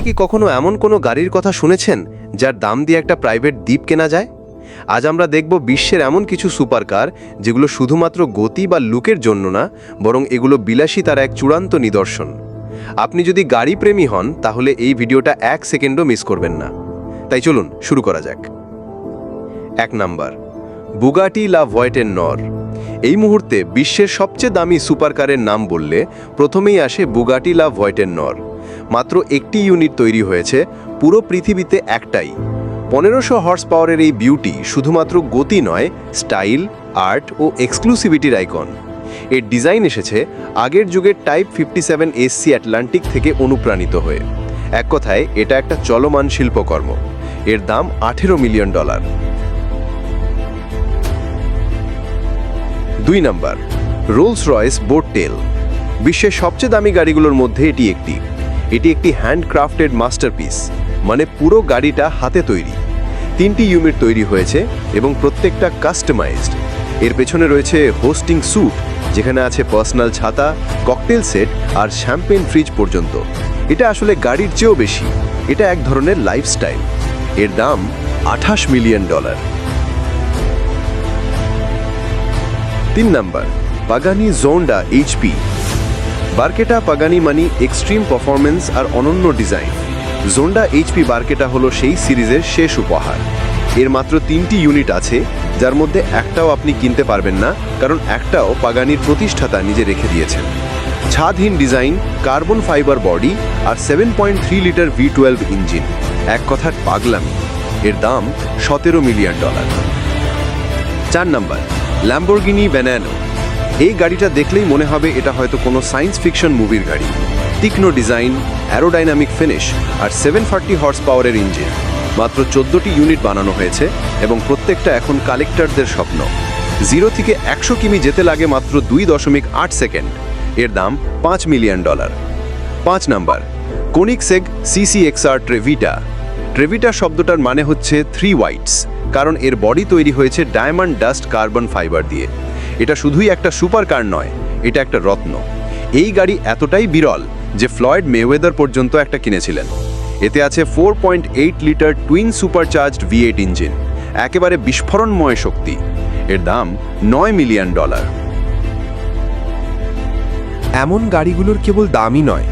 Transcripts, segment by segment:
কি কখনো এমন কোনো গাড়ির কথা শুনেছেন যার দাম দিয়ে একটা প্রাইভেট দ্বীপ কেনা যায়? আজ আমরা দেখব বিশ্বের এমন কিছু সুপার কার যেগুলো শুধুমাত্র গতি বা লুকের জন্য না, বরং এগুলো বিলাসিতার এক চূড়ান্ত নিদর্শন। আপনি যদি গাড়ি প্রেমী হন তাহলে এই ভিডিওটা 1 সেকেন্ডও মিস করবেন না। তাই চলুন শুরু করা যাক। 1 নাম্বার, বুগাটি লা ভয়েটেনর। এই মুহূর্তে বিশ্বের সবচেয়ে দামি সুপারকারের নাম বললে প্রথমেই আসে বুগাটি লা ভয়েটেনর। মাত্র একটি ইউনিট তৈরি হয়েছে, পুরো পৃথিবীতে একটাই। 1500 হর্স পাওয়ারের এই বিউটি শুধুমাত্র গতি নয়, স্টাইল, আর্ট ও এক্সক্লুসিভিটির আইকন। এর ডিজাইন এসেছে আগের যুগের টাইপ 57 এসসি অ্যাটলান্টিক থেকে অনুপ্রাণিত হয়ে। এক কথায় এটা একটা চলমান শিল্পকর্ম। এর দাম $18 million. 2 number, Rolls Royce boat tail. বিশ্বের সবচেয়ে দামি গাড়িগুলোর মধ্যে এটি একটি হ্যান্ডক্রাফটেড মাস্টারপিস, মানে পুরো গাড়িটা হাতে তৈরি। 3টি ইউনিট তৈরি হয়েছে এবং প্রত্যেকটা কাস্টমাইজড। এর পেছনে রয়েছে হোস্টিং স্যুট, যেখানে আছে পার্সোনাল ছাতা, ককটেল সেট আর শ্যাম্পেন ফ্রিজ পর্যন্ত। এটা আসলে গাড়ির চেয়েও বেশি, এটা এক ধরনের লাইফস্টাইল। এর দাম $28 million. 3 number, Pagani Zonda HP. Barchetta Pagani মানি এক্সট্রিম পারফরমেন্স আর অনন্য ডিজাইন। জোন্ডা এইচপি বার্কেটা হলো সেই সিরিজের শেষ উপহার। এর মাত্র 3টি ইউনিট আছে, যার মধ্যে একটাও আপনি কিনতে পারবেন না, কারণ একটাও পাগানির প্রতিষ্ঠাতা নিজে রেখে দিয়েছেন। ছাদহীন ডিজাইন, কার্বন ফাইবার বডি আর 7.3 লিটার V12 ইঞ্জিন, এক কথার পাগলামি। এর দাম $17 মিলিয়ন। 4 number, Lamborghini ভেনানো। এই গাড়িটা দেখলেই মনে হবে এটা হয়তো কোনো সায়েন্স ফিকশন মুভির গাড়ি। তীক্ষ্ণ ডিজাইন, অ্যারোডাইনামিক ফিনিশ আর 740 হর্স পাওয়ারের ইঞ্জিন। মাত্র 14টি ইউনিট বানানো হয়েছে এবং প্রত্যেকটা এখন কালেক্টরদের স্বপ্ন। 0 থেকে 100 কিমি যেতে লাগে মাত্র 2.8 সেকেন্ড। এর দাম $5 million. 5 number, Koenigsegg CCXR Trevita. Trevita শব্দটার মানে হচ্ছে 3 হোয়াইটস, কারণ এর বডি তৈরি হয়েছে ডায়মন্ড ডাস্ট কার্বন ফাইবার দিয়ে। এটা শুধুই একটা সুপার কার নয়, এটা একটা রত্ন। এই গাড়ি এতটাই বিরল যে ফ্লয়েড মেওয়েদার পর্যন্ত একটা কিনেছিলেন। এতে আছে 4.8 litre twin supercharged V8 engine, একেবারে বিস্ফোরণময় শক্তি। এর দাম $9 মিলিয়ন। এমন গাড়িগুলোর কেবল দামই নয়,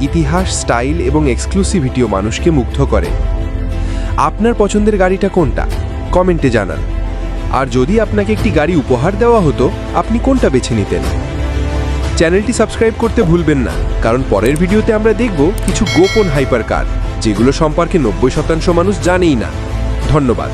ইতিহাস, স্টাইল এবং এক্সক্লুসিভিটিও মানুষকে মুগ্ধ করে। আপনার পছন্দের গাড়িটা কোনটা? কমেন্টে জানান। আর যদি আপনাকে একটি গাড়ি উপহার দেওয়া হতো, আপনি কোনটা বেছে নিতেন? চ্যানেলটি সাবস্ক্রাইব করতে ভুলবেন না, কারণ পরের ভিডিওতে আমরা দেখব কিছু গোপন হাইপার কার, যেগুলো সম্পর্কে 90% মানুষ জানেই না। ধন্যবাদ।